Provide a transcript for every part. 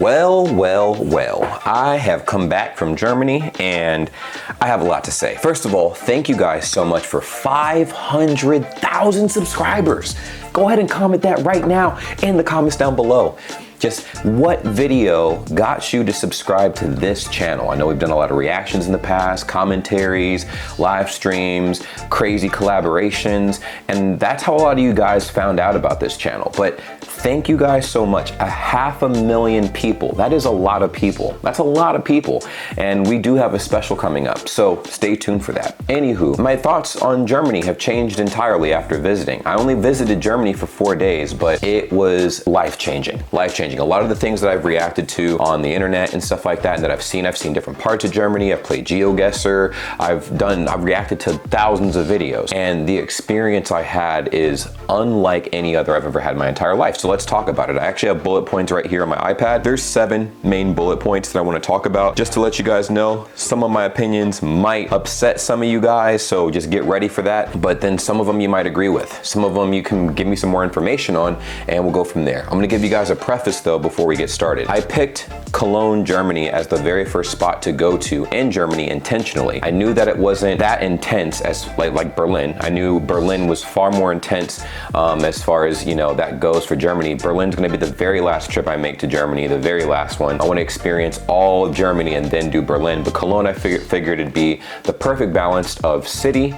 Well, I have come back from Germany and I have a lot to say. First of all, thank you guys so much for 500,000 subscribers. Go ahead and comment that right now in the comments down below. Just what video got you to subscribe to this channel? I know we've done a lot of reactions in the past, commentaries, live streams, crazy collaborations, and that's how a lot of you guys found out about this channel. But thank you guys so much. 500,000 people. That is a lot of people. That's a lot of people. And we do have a special coming up, so stay tuned for that. Anywho, my thoughts on Germany have changed entirely after visiting. I only visited Germany for 4 days, but it was life-changing. Life-changing. A lot of the things that I've reacted to on the internet and stuff like that, and that I've seen different parts of Germany. I've played GeoGuessr. I've reacted to thousands of videos, and the experience I had is unlike any other I've ever had in my entire life. So let's talk about it. I actually have bullet points right here on my iPad. There's 7 main bullet points that I want to talk about. Just to let you guys know, some of my opinions might upset some of you guys, so just get ready for that. But then some of them you might agree with. Some of them you can give me some more information on, and we'll go from there. I'm gonna give you guys a preface though before we get started. I picked Cologne, Germany as the very first spot to go to in Germany intentionally. I knew that it wasn't that intense as like Berlin. I knew Berlin was far more intense as far as, you know, that goes for Germany. Berlin's gonna be the very last trip I make to Germany, the very last one. I wanna experience all of Germany and then do Berlin, but Cologne I figured it'd be the perfect balance of city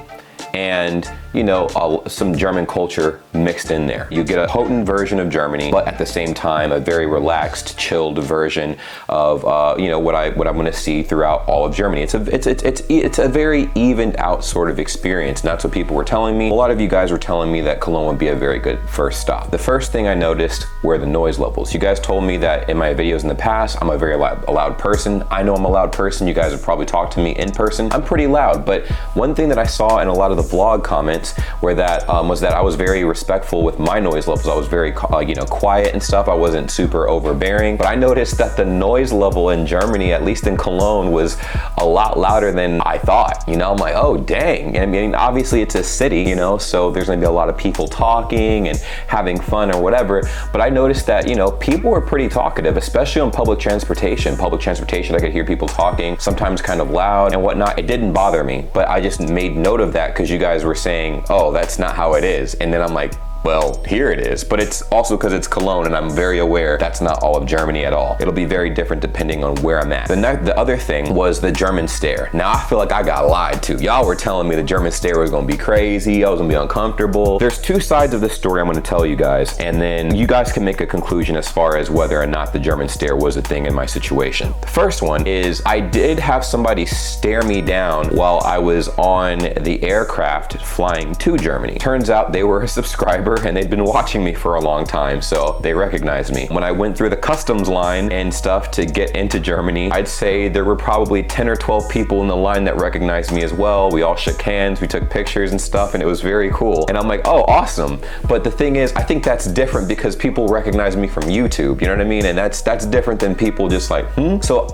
and, you know, some German culture mixed in there. You get a potent version of Germany, but at the same time, a very relaxed, chilled version of, you know, what I'm going to see throughout all of Germany. It's a very evened out sort of experience, and that's what people were telling me. A lot of you guys were telling me that Cologne would be a very good first stop. The first thing I noticed were the noise levels. You guys told me that in my videos in the past, I'm a very loud person. I know I'm a loud person. You guys have probably talked to me in person. I'm pretty loud, but one thing that I saw in a lot of the vlog comments was that I was very respectful with my noise levels. I was very you know, quiet and stuff. I wasn't super overbearing, but I noticed that the noise level in Germany, at least in Cologne, was a lot louder than I thought. You know, I'm like, oh dang. I mean, obviously it's a city, you know, so there's gonna be a lot of people talking and having fun or whatever, but I noticed that, you know, people were pretty talkative, especially on public transportation. Public transportation, I could hear people talking, sometimes kind of loud and whatnot. It didn't bother me, but I just made note of that because you guys were saying, oh, that's not how it is. And then I'm like, well, here it is, but it's also because it's Cologne and I'm very aware that's not all of Germany at all. It'll be very different depending on where I'm at. The other thing was the German stare. Now I feel like I got lied to. Y'all were telling me the German stare was gonna be crazy, I was gonna be uncomfortable. There's 2 sides of the story I'm gonna tell you guys, and then you guys can make a conclusion as far as whether or not the German stare was a thing in my situation. The first one is I did have somebody stare me down while I was on the aircraft flying to Germany. Turns out they were a subscriber and they'd been watching me for a long time, so they recognized me. When I went through the customs line and stuff to get into Germany, I'd say there were probably 10 or 12 people in the line that recognized me as well. We all shook hands, we took pictures and stuff, and it was very cool. And I'm like, oh, awesome. But the thing is, I think that's different because people recognize me from YouTube, you know what I mean? And that's different than people just like, So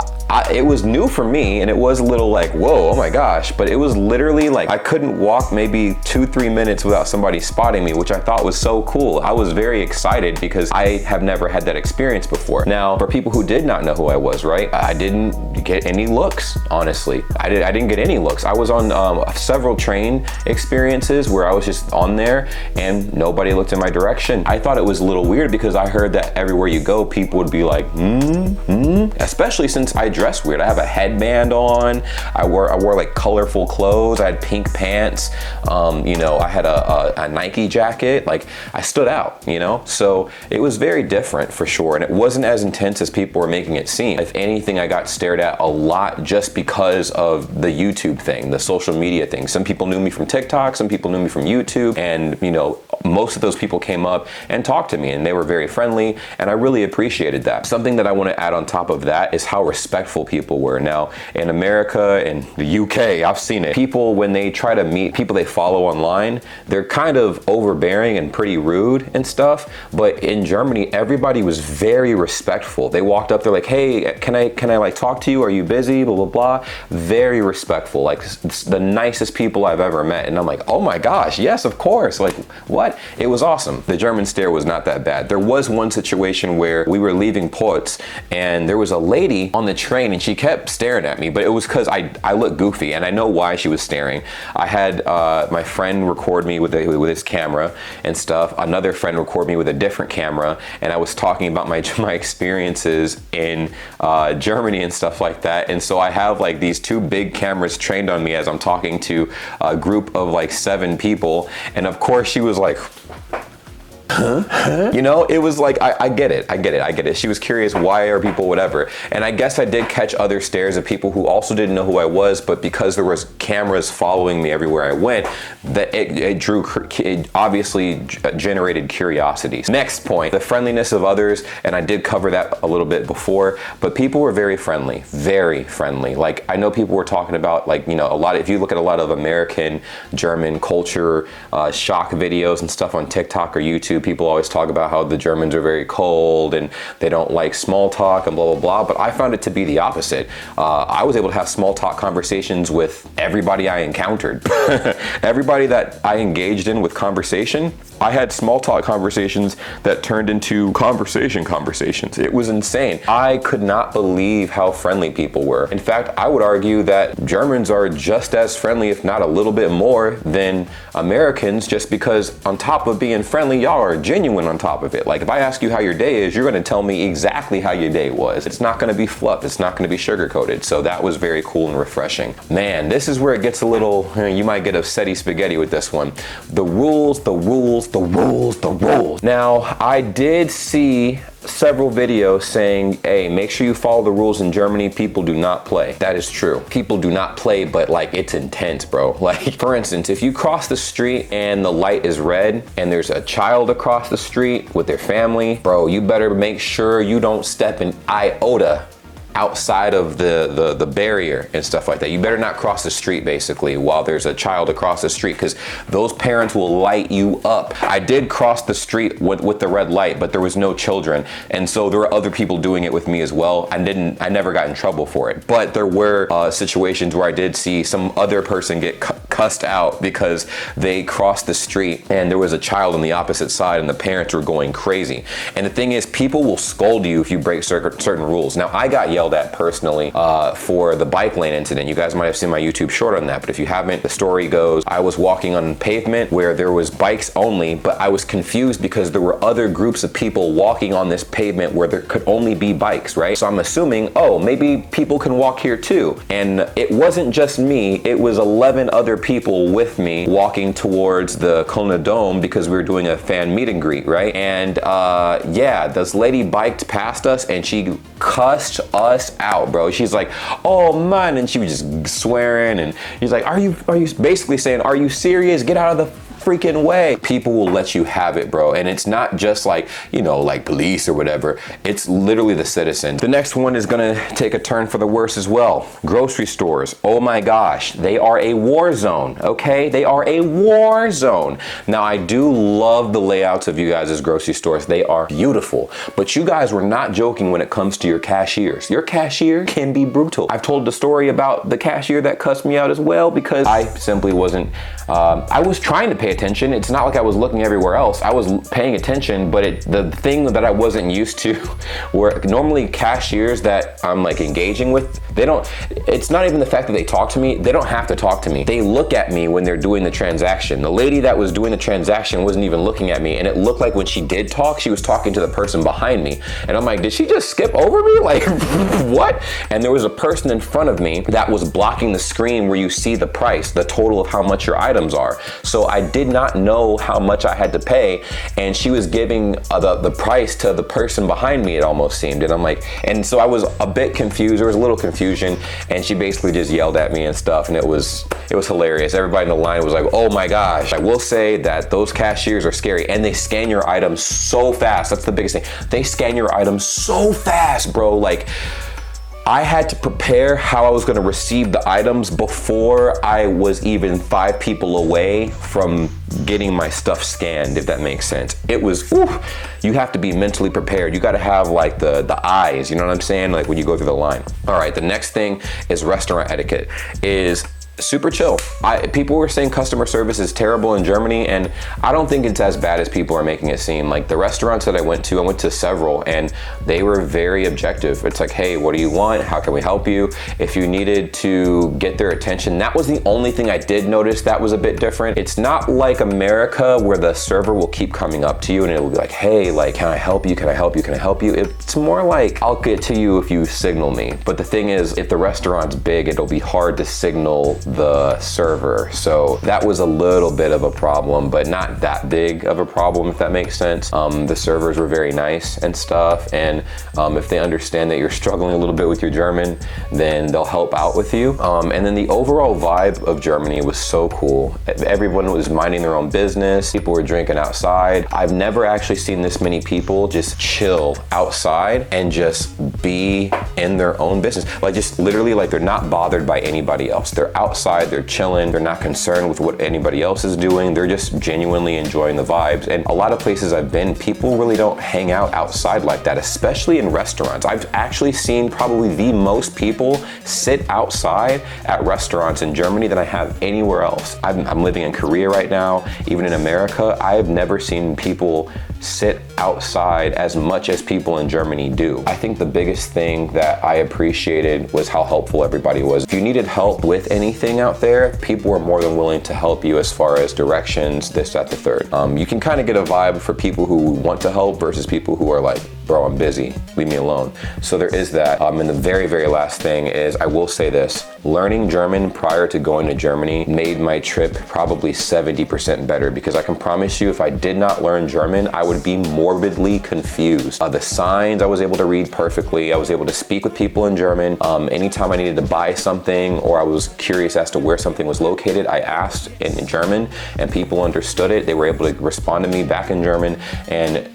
it was new for me, and it was a little like, whoa, oh my gosh, but it was literally like I couldn't walk maybe 2-3 minutes without somebody spotting me, which I thought was so cool. I was very excited because I have never had that experience before. Now, for people who did not know who I was, right, I didn't get any looks, honestly. I didn't get any looks. I was on several train experiences where I was just on there and nobody looked in my direction. I thought it was a little weird because I heard that everywhere you go, people would be like, especially since I dressed weird. I have a headband on. I wore like colorful clothes. I had pink pants. You know, I had a Nike jacket. Like, I stood out, you know? So it was very different for sure. And it wasn't as intense as people were making it seem. If anything, I got stared at a lot just because of the YouTube thing, the social media thing. Some people knew me from TikTok, some people knew me from YouTube, and you know, most of those people came up and talked to me and they were very friendly, and I really appreciated that. Something that I want to add on top of that is how respectful people were. Now, in America and the UK, I've seen it. People, when they try to meet people they follow online, they're kind of overbearing and pretty rude and stuff, but in Germany, everybody was very respectful. They walked up, they're like, hey, can I like talk to you? Are you busy? Blah, blah, blah. Very respectful, like the nicest people I've ever met. And I'm like, oh my gosh, yes, of course. Like, what? but it was awesome. The German stare was not that bad. There was one situation where we were leaving Ports and there was a lady on the train and she kept staring at me, but it was because I look goofy and I know why she was staring. I had my friend record me with his camera and stuff. Another friend record me with a different camera, and I was talking about my experiences in Germany and stuff like that. And so I have like these two big cameras trained on me as I'm talking to a group of like 7 people. And of course she was like, huh? You know, it was like, I get it. She was curious, why are people whatever? And I guess I did catch other stares of people who also didn't know who I was, but because there was cameras following me everywhere I went, that it obviously generated curiosity. Next point, the friendliness of others, and I did cover that a little bit before, but people were very friendly. Like, I know people were talking about, like, you know, if you look at a lot of American, German culture, shock videos and stuff on TikTok or YouTube, people always talk about how the Germans are very cold and they don't like small talk and blah, blah, blah. But I found it to be the opposite. I was able to have small talk conversations with everybody I encountered. Everybody that I engaged in with conversation, I had small talk conversations that turned into conversations. It was insane. I could not believe how friendly people were. In fact, I would argue that Germans are just as friendly, if not a little bit more, than Americans, just because on top of being friendly, y'all are genuine on top of it. Like, if I ask you how your day is, you're gonna tell me exactly how your day was. It's not gonna be fluff, it's not gonna be sugar-coated. So that was very cool and refreshing. Man, this is where it gets a little, you might get upsetty spaghetti with this one. The rules. Now, I did see several videos saying, hey, make sure you follow the rules in Germany. People do not play. That is true. People do not play, but like, it's intense, bro. Like, for instance, if you cross the street and the light is red and there's a child across the street with their family, bro, you better make sure you don't step an iota outside of the barrier and stuff like that. You better not cross the street basically while there's a child across the street, because those parents will light you up. I did cross the street with the red light, but there was no children, and so there were other people doing it with me as well. I never got in trouble for it, but there were situations where I did see some other person get cussed out because they crossed the street and there was a child on the opposite side and the parents were going crazy. And the thing is, people will scold you if you break certain rules. Now, I got yelled at personally for the bike lane incident. You guys might have seen my YouTube short on that, but if you haven't, the story goes, I was walking on pavement where there was bikes only, but I was confused because there were other groups of people walking on this pavement where there could only be bikes, right? So I'm assuming, oh, maybe people can walk here too. And it wasn't just me, it was 11 other people with me walking towards the Kölner Dome because we were doing a fan meet and greet, right? And yeah, this lady biked past us and she cussed us out, bro. She's like, oh man, and she was just swearing, and he's like, are you basically saying, are you serious? Get out of the freaking way. People will let you have it, bro. And it's not just like, you know, like police or whatever. It's literally the citizens. The next one is gonna take a turn for the worse as well. Grocery stores. Oh my gosh, they are a war zone, okay? They are a war zone. Now, I do love the layouts of you guys' grocery stores. They are beautiful, but you guys were not joking when it comes to your cashiers. Your cashier can be brutal. I've told the story about the cashier that cussed me out as well because I simply wasn't, I was trying to pay attention. It's not like I was looking everywhere else. I was paying attention, but the thing that I wasn't used to were normally cashiers that I'm like engaging with, it's not even the fact that they talk to me. They don't have to talk to me. They look at me when they're doing the transaction. The lady that was doing the transaction wasn't even looking at me, and it looked like when she did talk, she was talking to the person behind me. And I'm like, did she just skip over me? Like, what? And there was a person in front of me that was blocking the screen where you see the price, the total of how much your items are. So I did not know how much I had to pay, and she was giving the price to the person behind me, it almost seemed. And I'm like, and so I was a bit confused. There was a little confusion, and she basically just yelled at me and stuff, and it was hilarious. Everybody in the line was like, oh my gosh. I will say that those cashiers are scary, and they scan your items so fast. That's the biggest thing. They scan your items so fast, bro. Like, I had to prepare how I was gonna receive the items before I was even 5 people away from getting my stuff scanned, if that makes sense. It was, whew, you have to be mentally prepared. You gotta have like the eyes, you know what I'm saying? Like when you go through the line. All right, the next thing is restaurant etiquette. super chill. People were saying customer service is terrible in Germany, and I don't think it's as bad as people are making it seem. Like the restaurants that I went to several, and they were very objective. It's like, hey, what do you want? How can we help you? If you needed to get their attention, that was the only thing I did notice that was a bit different. It's not like America where the server will keep coming up to you and it'll be like, hey, like, can I help you? Can I help you? Can I help you? It's more like, I'll get to you if you signal me. But the thing is, if the restaurant's big, it'll be hard to signal the server. So that was a little bit of a problem, but not that big of a problem, if that makes sense. The servers were very nice and stuff. And if they understand that you're struggling a little bit with your German, then they'll help out with you. And then the overall vibe of Germany was so cool. Everyone was minding their own business. People were drinking outside. I've never actually seen this many people just chill outside and just be in their own business. Like just literally like they're not bothered by anybody else. They're outside, they're chilling, they're not concerned with what anybody else is doing. They're just genuinely enjoying the vibes. And a lot of places I've been, people really don't hang out outside like that, especially in restaurants. I've actually seen probably the most people sit outside at restaurants in Germany than I have anywhere else. I'm living in Korea right now. Even in America, I have never seen people sit outside as much as people in Germany do. I think the biggest thing that I appreciated was how helpful everybody was. If you needed help with anything out there, people were more than willing to help you as far as directions, this, that, the third. You can kind of get a vibe for people who want to help versus people who are like, bro, I'm busy, leave me alone. So there is that. And the very, very last thing is, I will say this, learning German prior to going to Germany made my trip probably 70% better, because I can promise you, if I did not learn German, I would be morbidly confused. The signs I was able to read perfectly. I was able to speak with people in German. Anytime I needed to buy something or I was curious as to where something was located, I asked in German and people understood it. They were able to respond to me back in German. And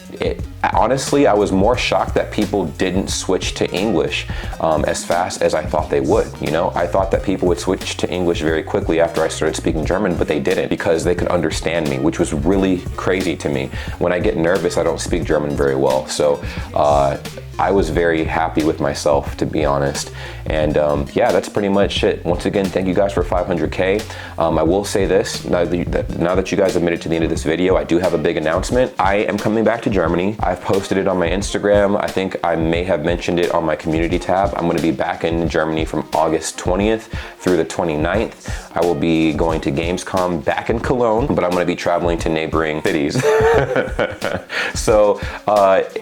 honestly, I was more shocked that people didn't switch to English as fast as I thought they would. You know, I thought that people would switch to English very quickly after I started speaking German, but they didn't, because they could understand me, which was really crazy to me. When I get nervous, I don't speak German very well. So I was very happy with myself, to be honest. And yeah, that's pretty much it. Once again, thank you guys for 500K. I will say this, now that you guys have made it to the end of this video, I do have a big announcement. I am coming back to Germany. I've posted it on my Instagram. I think I may have mentioned it on my community tab. I'm gonna be back in Germany from August 20th through the 29th. I will be going to Gamescom back in Cologne, but I'm gonna be traveling to neighboring cities. So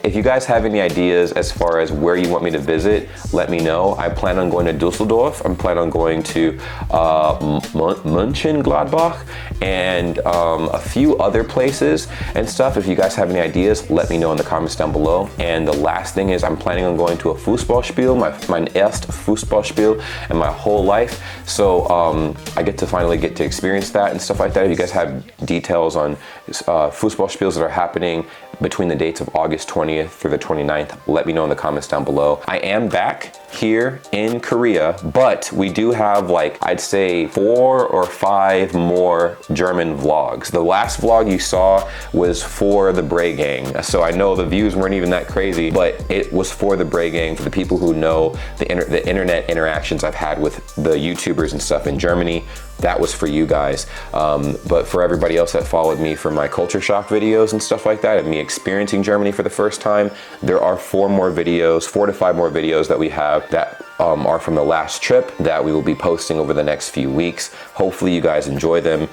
if you guys have any ideas as far as where you want me to visit, let me know. I plan on going to Dusseldorf. I'm planning on going to Mönchengladbach and a few other places and stuff. If you guys have any ideas, let me know in the comments down below. And the last thing is, I'm planning on going to a Fußballspiel, my erst Fußballspiel in my whole life. So I get to finally get to experience that and stuff like that. If you guys have details on Fußballspiels that are happening between the dates of August 20th through the 29th, let me know in the comments down below. I am back here in Korea, but we do have, like, I'd say 4 or 5 more German vlogs. The last vlog you saw was for the Bray gang. So I know the views weren't even that crazy, but it was for the Bray gang, for the people who know the internet interactions I've had with the YouTubers and stuff in Germany. That was for you guys. But for everybody else that followed me for my culture shock videos and stuff like that, and me experiencing Germany for the first time, there are 4 to 5 more videos that we have that are from the last trip that we will be posting over the next few weeks. Hopefully you guys enjoy them.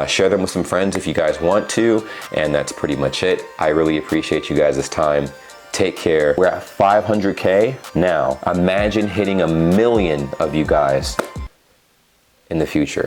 Share them with some friends if you guys want to, and that's pretty much it. I really appreciate you guys' time. Take care. We're at 500K now. Imagine hitting 1 million of you guys in the future.